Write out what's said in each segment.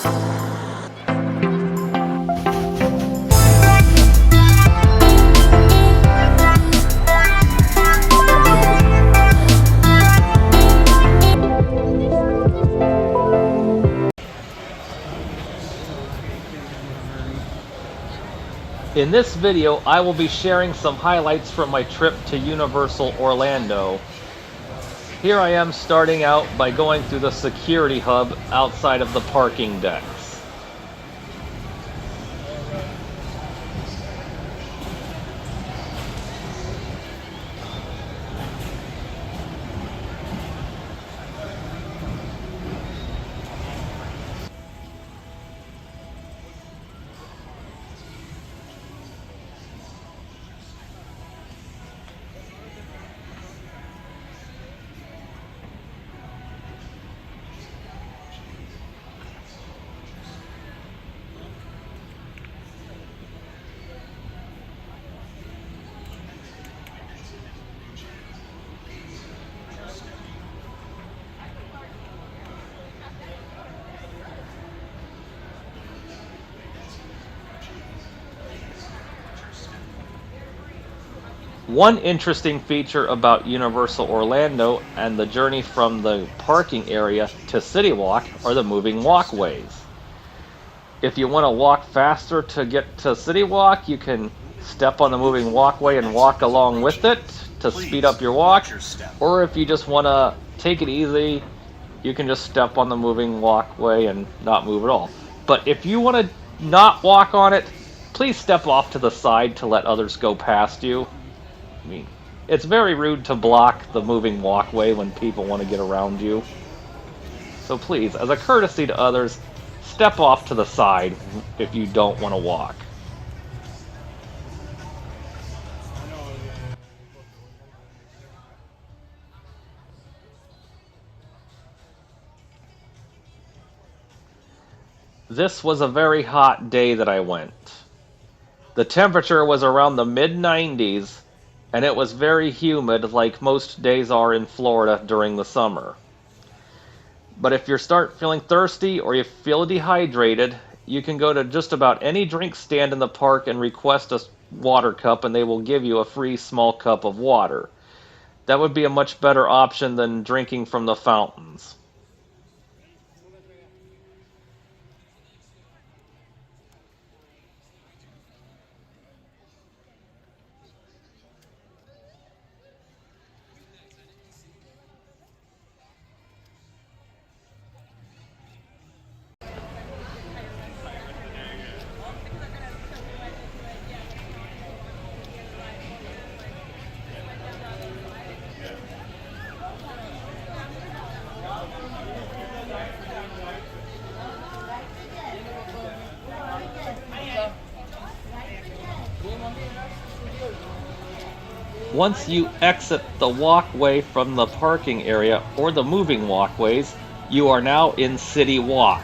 In this video, I will be sharing some highlights from my trip to Universal Orlando. Here I am starting out by going through the security hub outside of the parking decks. One interesting feature about Universal Orlando and the journey from the parking area to City Walk are the moving walkways. If you want to walk faster to get to City Walk, you can step on the moving walkway and walk along with it to speed up your walk. Or if you just want to take it easy, you can just step on the moving walkway and not move at all. But if you want to not walk on it, please step off to the side to let others go past you. I mean, it's very rude to block the moving walkway when people want to get around you. So please, as a courtesy to others, step off to the side if you don't want to walk. This was a very hot day that I went. The temperature was around the mid-90s, and it was very humid like most days are in Florida during the summer. But if you start feeling thirsty or you feel dehydrated, you can go to just about any drink stand in the park and request a water cup, and they will give you a free small cup of water. That would be a much better option than drinking from the fountains. Once you exit the walkway from the parking area or the moving walkways, you are now in City Walk.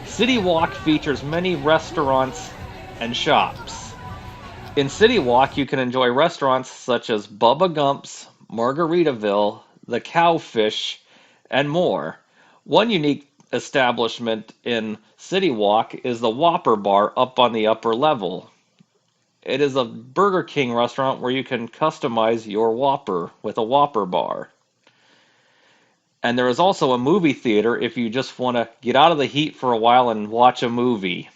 City Walk features many restaurants and shops. In City Walk, you can enjoy restaurants such as Bubba Gump's, Margaritaville, The Cowfish, and more. One unique establishment in City Walk is the Whopper Bar up on the upper level. It is a Burger King restaurant where you can customize your Whopper with a Whopper bar. And there is also a movie theater if you just want to get out of the heat for a while and watch a movie.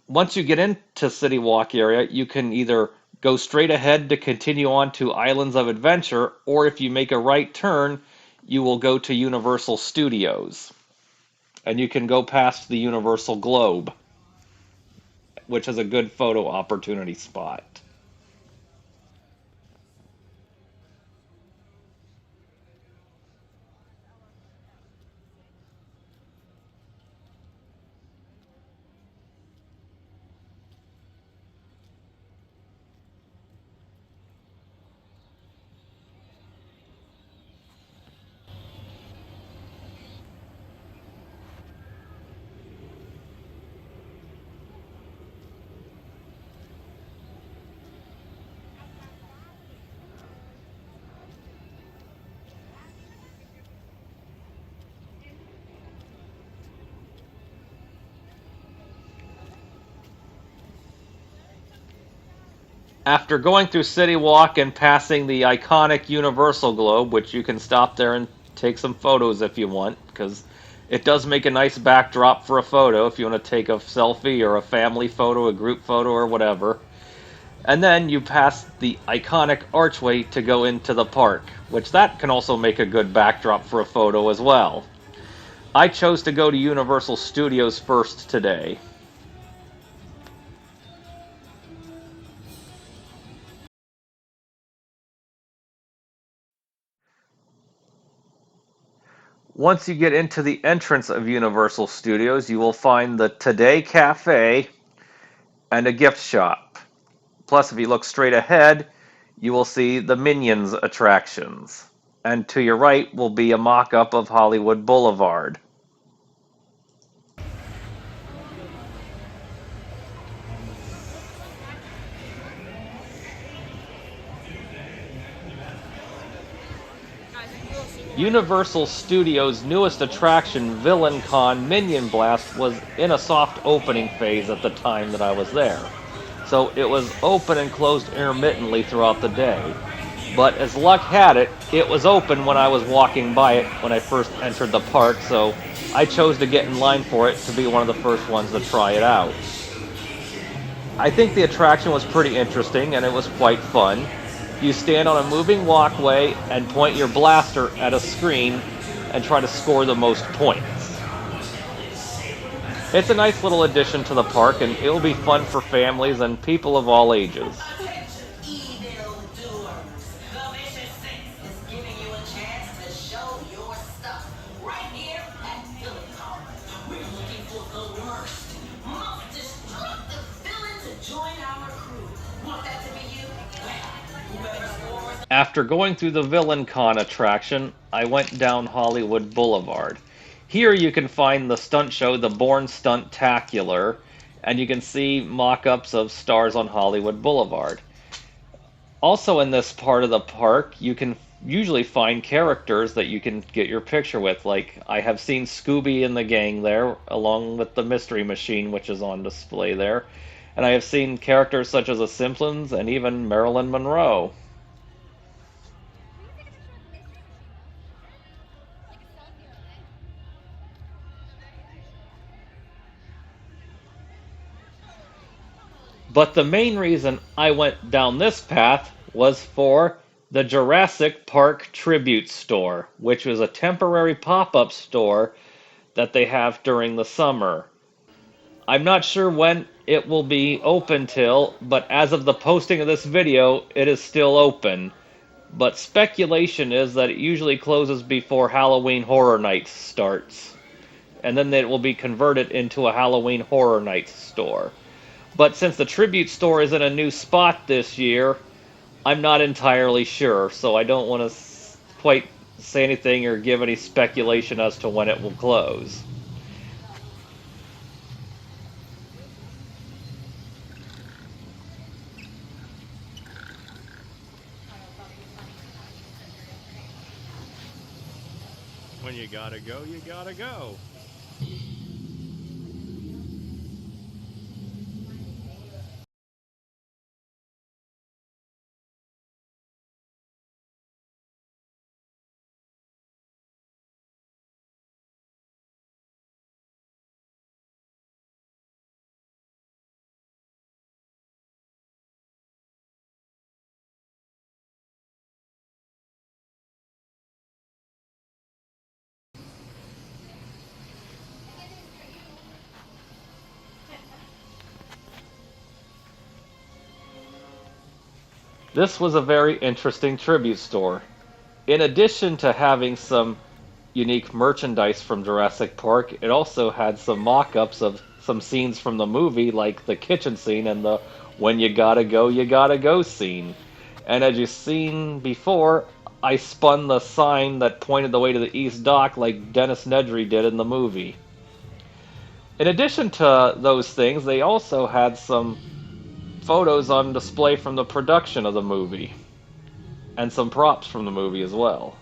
Once you get into City Walk area, you can either go straight ahead to continue on to Islands of Adventure, or if you make a right turn, you will go to Universal Studios. And you can go past the Universal Globe, which is a good photo opportunity spot. After going through City Walk and passing the iconic Universal Globe, which you can stop there and take some photos if you want, because it does make a nice backdrop for a photo if you want to take a selfie or a family photo, a group photo, or whatever. And then you pass the iconic archway to go into the park, which that can also make a good backdrop for a photo as well. I chose to go to Universal Studios first today. Once you get into the entrance of Universal Studios, you will find the Today Cafe and a gift shop. Plus, if you look straight ahead, you will see the Minions attractions. And to your right will be a mock-up of Hollywood Boulevard. Universal Studios' newest attraction, Villain Con Minion Blast, was in a soft opening phase at the time that I was there. So it was open and closed intermittently throughout the day. But as luck had it, it was open when I was walking by it when I first entered the park, so I chose to get in line for it to be one of the first ones to try it out. I think the attraction was pretty interesting and it was quite fun. You stand on a moving walkway and point your blaster at a screen and try to score the most points. It's a nice little addition to the park and it will be fun for families and people of all ages. After going through the Villain Con attraction, I went down Hollywood Boulevard. Here you can find the stunt show, the Bourne Stunt-tacular, and you can see mock-ups of stars on Hollywood Boulevard. Also in this part of the park, you can usually find characters that you can get your picture with. Like, I have seen Scooby and the gang there, along with the Mystery Machine, which is on display there. And I have seen characters such as the Simpsons and even Marilyn Monroe. But the main reason I went down this path was for the Jurassic Park Tribute Store, which was a temporary pop-up store that they have during the summer. I'm not sure when it will be open till, but as of the posting of this video, it is still open. But speculation is that it usually closes before Halloween Horror Nights starts. And then it will be converted into a Halloween Horror Nights store. But since the Tribute Store is in a new spot this year, I'm not entirely sure, so I don't want to quite say anything or give any speculation as to when it will close. When you gotta go, you gotta go. This was a very interesting tribute store. In addition to having some unique merchandise from Jurassic Park, it also had some mock-ups of some scenes from the movie, like the kitchen scene and the when you gotta go scene. And as you've seen before, I spun the sign that pointed the way to the East Dock like Dennis Nedry did in the movie. In addition to those things, they also had some photos on display from the production of the movie, and some props from the movie as well.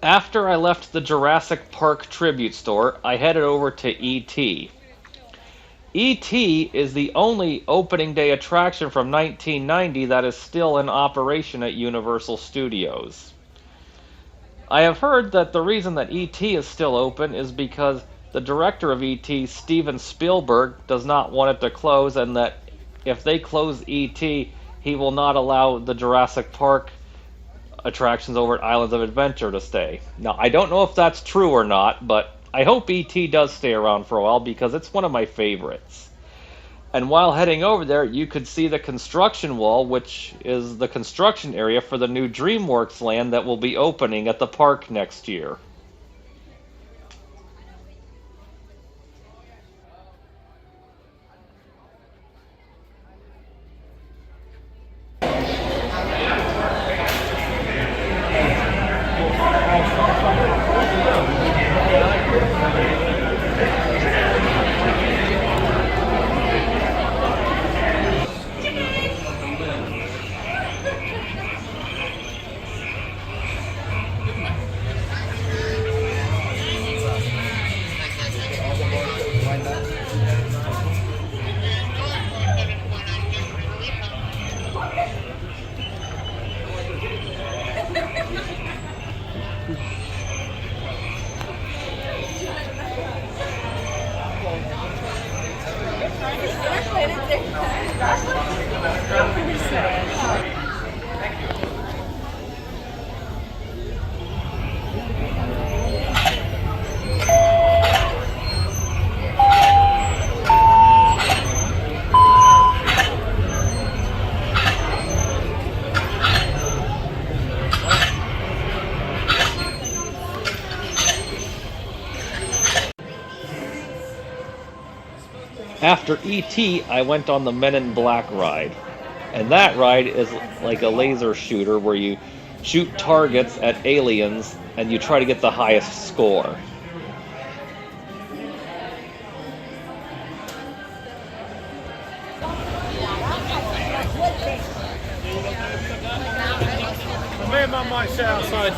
After I left the Jurassic Park Tribute Store, I headed over to E.T. E.T. is the only opening day attraction from 1990 that is still in operation at Universal Studios. I have heard that the reason that E.T. is still open is because the director of E.T., Steven Spielberg, does not want it to close, and that if they close E.T., he will not allow the Jurassic Park attractions over at Islands of Adventure to stay. Now, I don't know if that's true or not, but I hope E.T. does stay around for a while because it's one of my favorites. And while heading over there, you could see the construction wall, which is the construction area for the new DreamWorks land that will be opening at the park next year. After E.T., I went on the Men in Black ride. And that ride is like a laser shooter where you shoot targets at aliens and you try to get the highest score. Me and Mum might sit outside.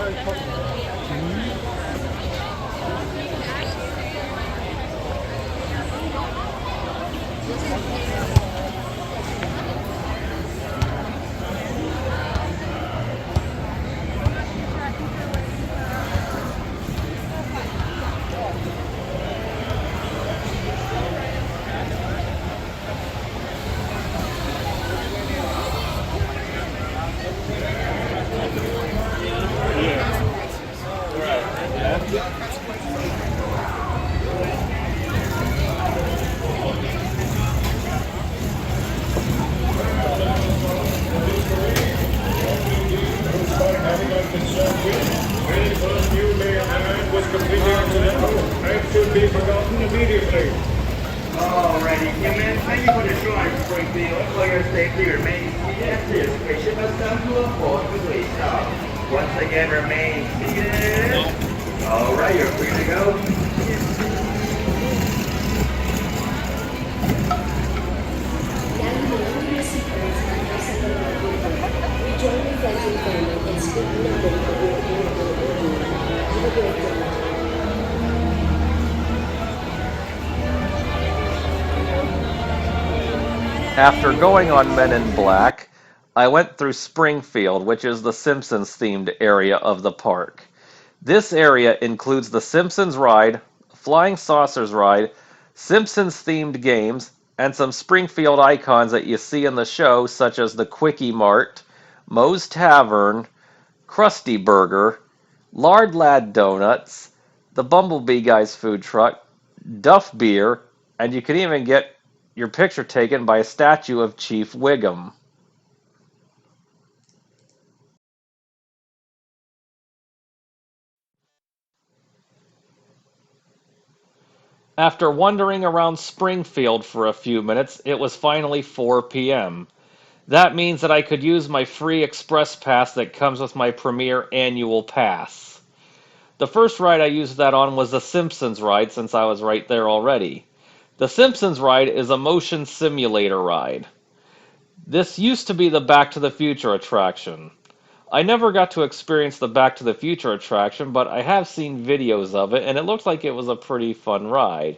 Alrighty, humans, thank you for destroying Springfield. For your safety, remain seated. Anticipation must come to a full complete stop. Once again, remain seated. Alright, you're free to go. After going on Men in Black, I went through Springfield, which is the Simpsons themed area of the park. This area includes the Simpsons ride, Flying Saucers ride, Simpsons themed games, and some Springfield icons that you see in the show, such as the Quickie Mart, Moe's Tavern, Krusty Burger, Lard Lad Donuts, the Bumblebee Guy's food truck, Duff Beer, and you can even get your picture taken by a statue of Chief Wiggum. After wandering around Springfield for a few minutes, it was finally 4 p.m. That means that I could use my free express pass that comes with my Premier annual pass. The first ride I used that on was the Simpsons ride since I was right there already. The Simpsons ride is a motion simulator ride. This used to be the Back to the Future attraction. I never got to experience the Back to the Future attraction, but I have seen videos of it, and it looked like it was a pretty fun ride.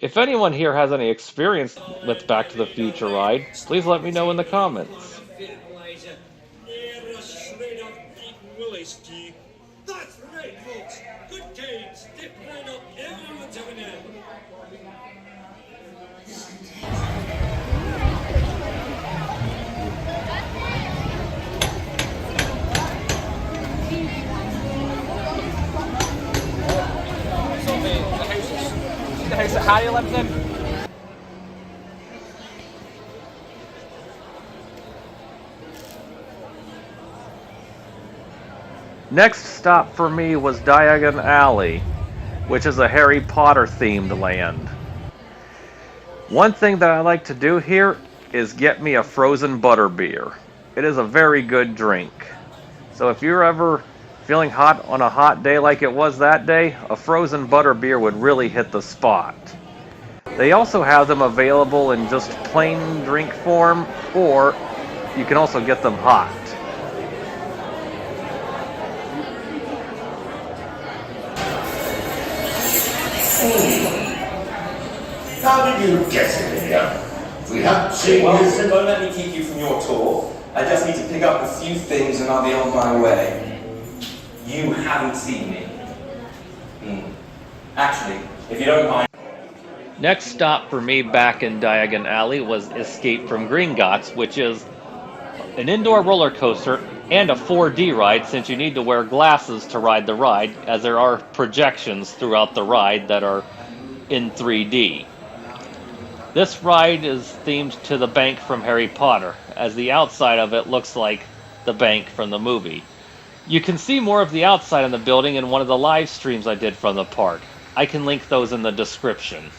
If anyone here has any experience with Back to the Future ride, please let me know in the comments. That's right, folks. Good times. Step right up. Everyone's having a... The house that Harry lives in. Next stop for me was Diagon Alley, which is a Harry Potter themed land. One thing that I like to do here is get me a frozen butterbeer. It is a very good drink. So if you're ever feeling hot on a hot day like it was that day, a frozen butterbeer would really hit the spot. They also have them available in just plain drink form, or you can also get them hot. How did you get it here? We haven't seen Well, you. so don't let me keep you from your tour. I just need to pick up a few things and I'll be on my way. You haven't seen me. Actually, if you don't mind... Next stop for me back in Diagon Alley was Escape from Gringotts, which is an indoor roller coaster and a 4D ride, since you need to wear glasses to ride the ride, as there are projections throughout the ride that are in 3D. This ride is themed to the bank from Harry Potter, as the outside of it looks like the bank from the movie. You can see more of the outside of the building in one of the live streams I did from the park. I can link those in the description.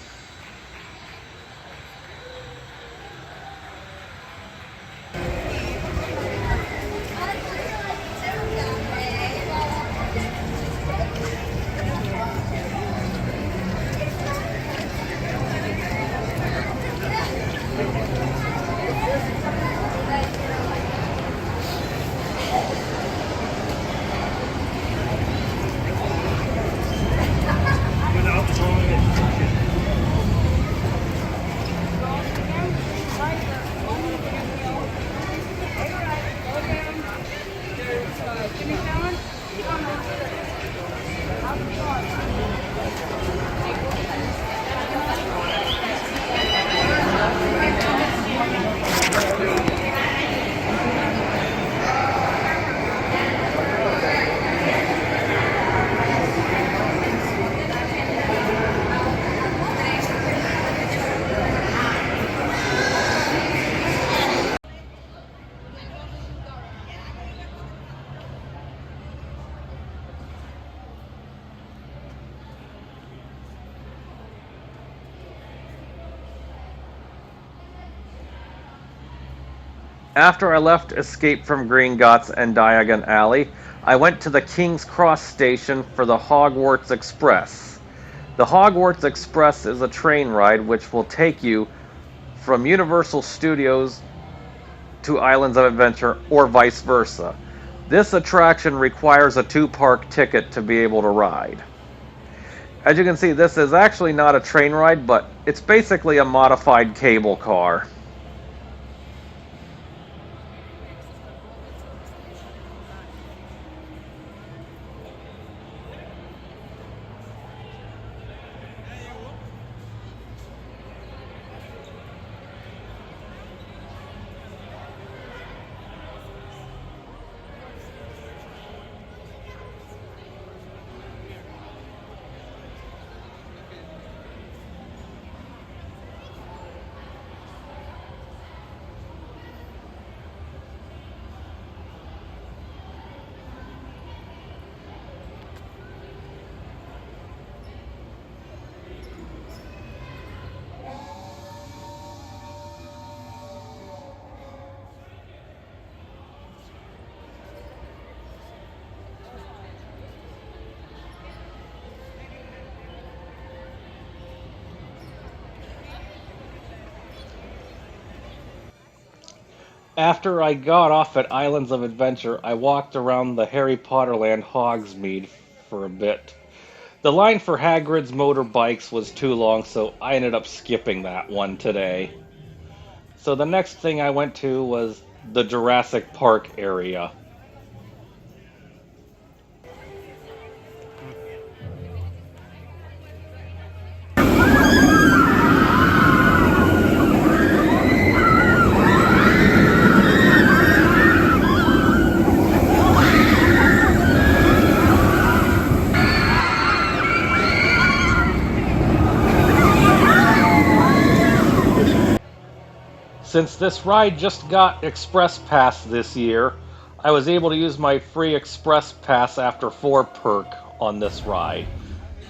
After I left Escape from Gringotts and Diagon Alley, I went to the King's Cross station for the Hogwarts Express. The Hogwarts Express is a train ride which will take you from Universal Studios to Islands of Adventure, or vice versa. This attraction requires a 2-park ticket to be able to ride. As you can see, this is actually not a train ride, but it's basically a modified cable car. After I got off at Islands of Adventure, I walked around the Harry Potter land Hogsmeade for a bit. The line for Hagrid's motorbikes was too long, so I ended up skipping that one today. So the next thing I went to was the Jurassic Park area. Since this ride just got Express Pass this year, I was able to use my free Express Pass after 4 perk on this ride.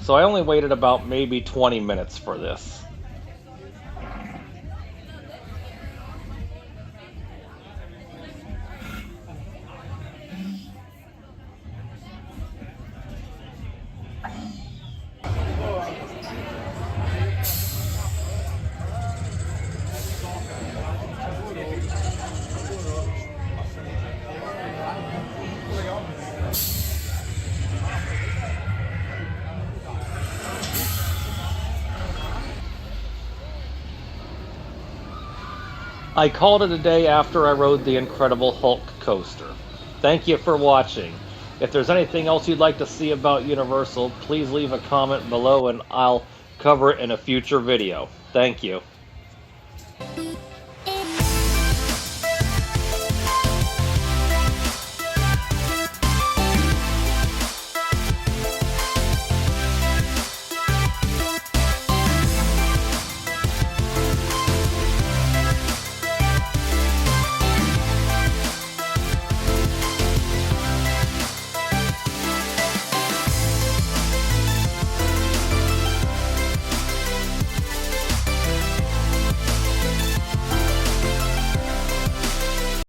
So I only waited about maybe 20 minutes for this. I called it a day after I rode the Incredible Hulk coaster. Thank you for watching. If there's anything else you'd like to see about Universal, please leave a comment below and I'll cover it in a future video. Thank you.